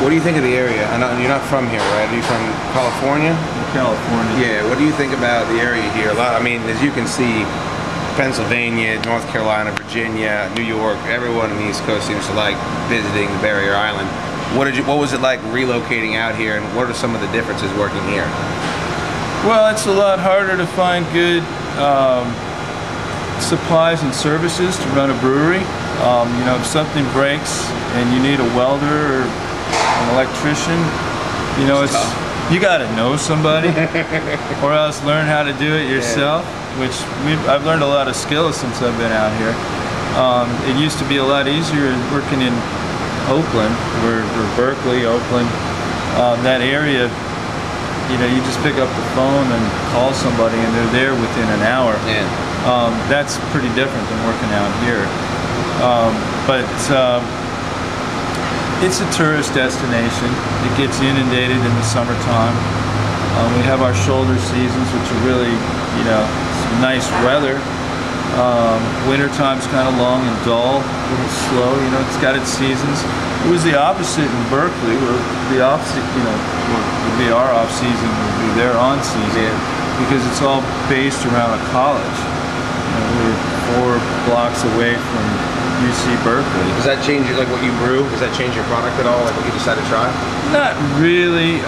What do you think of the area? I know you're not from here, right? Are you from California? California. Yeah. What do you think about the area here? I mean, as you can see, Pennsylvania, North Carolina, Virginia, New York, everyone on the East Coast seems to like visiting the Barrier Island. What was it like relocating out here, and what are some of the differences working here? Well, it's a lot harder to find good supplies and services to run a brewery. You know, if something breaks and you need a welder or an electrician, you know, you got to know somebody, or else learn how to do it yourself. Which I've learned a lot of skills since I've been out here. It used to be a lot easier working in Oakland, or Berkeley, Oakland, that area. You know, you just pick up the phone and call somebody, and they're there within an hour. Yeah. That's pretty different than working out here. It's a tourist destination. It gets inundated in the summertime. We have our shoulder seasons, which are really, you know, some nice weather. Wintertime's kind of long and dull, a little slow. You know, it's got its seasons. It was the opposite in Berkeley, where the opposite, you know, would be our off season, would be their on season, because it's all based around a college. You know, we're 4 blocks away from UC Berkeley. Does that change, like, what you brew? Does that change your product at all, like what you decide to try? Not really.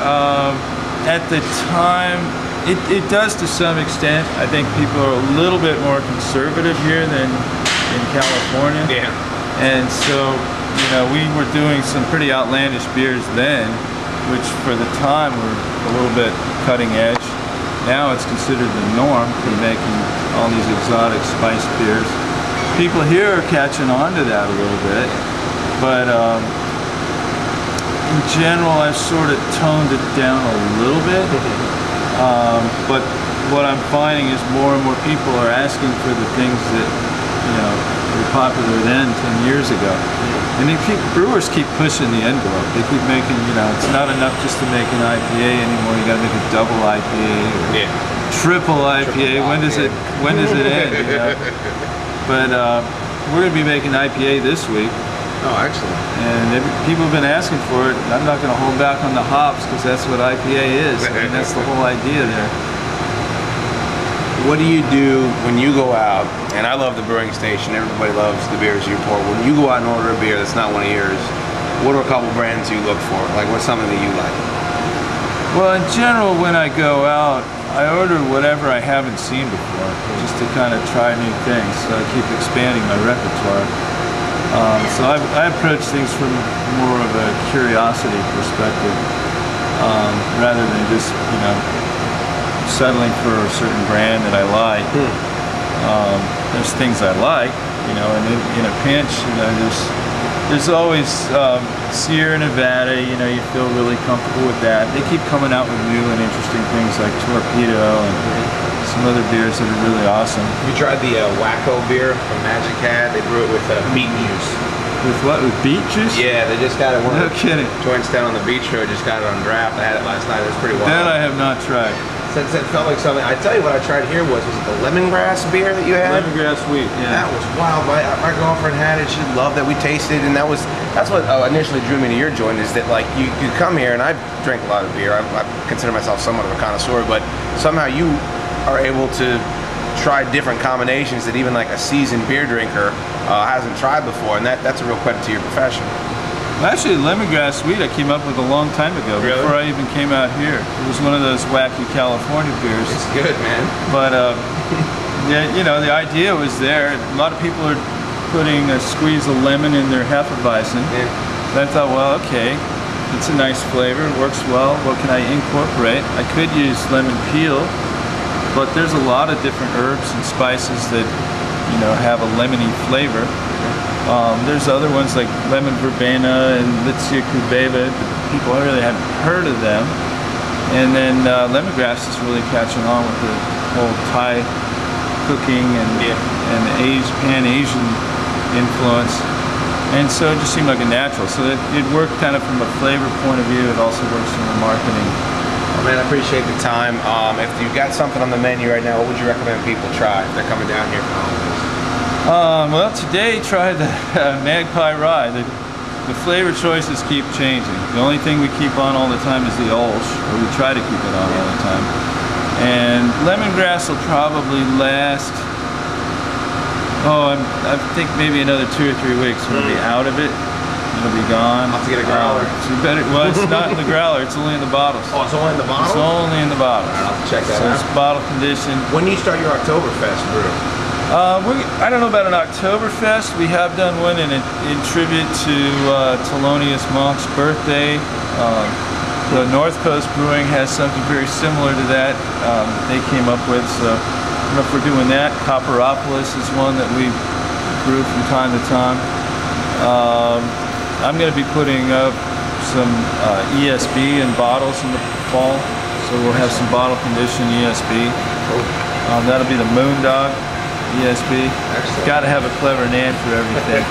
At the time, it does to some extent. I think people are a little bit more conservative here than in California. Yeah. And so, you know, we were doing some pretty outlandish beers then, which for the time were a little bit cutting edge. Now it's considered the norm to be making all these exotic spiced beers. People here are catching on to that a little bit, but in general I've sort of toned it down a little bit. But what I'm finding is more and more people are asking for the things that, you know, were popular then 10 years ago. And brewers keep pushing the envelope. They keep making, you know, it's not enough just to make an IPA anymore. You got to make a double IPA or triple IPA. When does it end? You know? But we're going to be making IPA this week. Oh, excellent. And people have been asking for it. I'm not going to hold back on the hops, because that's what IPA is. I mean, that's the whole idea there. What do you do when you go out, and I love the brewing station, everybody loves the beers you pour. When you go out and order a beer that's not one of yours, what are a couple brands you look for? Like, what's something that you like? Well, in general, when I go out, I order whatever I haven't seen before, just to kind of try new things, so I keep expanding my repertoire. So I approach things from more of a curiosity perspective, rather than just, you know, settling for a certain brand that I like. There's things I like, you know, and in a pinch, you know, there's always Sierra Nevada, you know, you feel really comfortable with that. They keep coming out with new and interesting things like Torpedo and some other beers that are really awesome. You tried the Wacko beer from Magic Hat? They brew it with beet juice. With what? With beet juice? Yeah, they just got it. No kidding. Joints down on the beach road, just got it on draft. I had it last night. It was pretty wild. That I have not tried. Since it felt like something. I tell you what I tried here was it the lemongrass beer that you had? Lemongrass wheat, yeah. That was wild. My girlfriend had it. She loved that. We tasted it, and that's what initially drew me to your joint, is that, like, you come here, and I drink a lot of beer. I consider myself somewhat of a connoisseur, but somehow you are able to try different combinations that even like a seasoned beer drinker hasn't tried before, and that's a real credit to your profession. Well, actually, lemongrass sweet I came up with a long time ago, really? Before I even came out here. It was one of those wacky California beers. It's good, man. But yeah, you know, the idea was there. A lot of people are putting a squeeze of lemon in their Hefeweizen. Yeah. So I thought, well, okay, it's a nice flavor, it works well. What can I incorporate? I could use lemon peel, but there's a lot of different herbs and spices that, you know, have a lemony flavor. There's other ones like lemon verbena and Litsea cubeba. People really hadn't heard of them. And then lemongrass is really catching on with the whole Thai cooking and Pan-Asian influence. And so it just seemed like a natural. So it worked kind of from a flavor point of view. It also works from a marketing. Well, man, I appreciate the time. If you got something on the menu right now, what would you recommend people try if they're coming down here for holidays? Well, today try the Magpie Rye. the flavor choices keep changing. The only thing we keep on all the time is the Olsh, or we try to keep it on all the time. And lemongrass will probably last, I think maybe another 2 or 3 weeks. We'll be out of it. It'll be gone. I'll have to get a growler. So you better, well, it's not in the growler. It's only in the bottles. Oh, it's only in the bottle? It's only in the bottles. I'll have to check that so out. It's bottle conditioned. When do you start your Oktoberfest brew? I don't know about an Oktoberfest. We have done one in tribute to Thelonious Monk's birthday. The North Coast Brewing has something very similar to that they came up with. So I don't know if we're doing that. Copperopolis is one that we brew from time to time. I'm going to be putting up some ESB in bottles in the fall. So we'll have some bottle conditioned ESB. That'll be the Moondog ESB. Got to have a clever name for everything.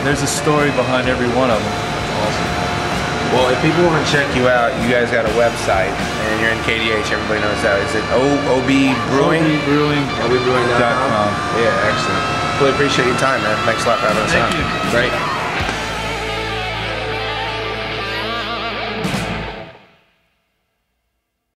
There's a story behind every one of them. Awesome. Well, if people want to check you out, you guys got a website, and you're in KDH. Everybody knows that. Is it OB Brewing? OBBrewing.com. Yeah, excellent. Really appreciate your time, man. Thanks a lot for having us on. Thank you. Great.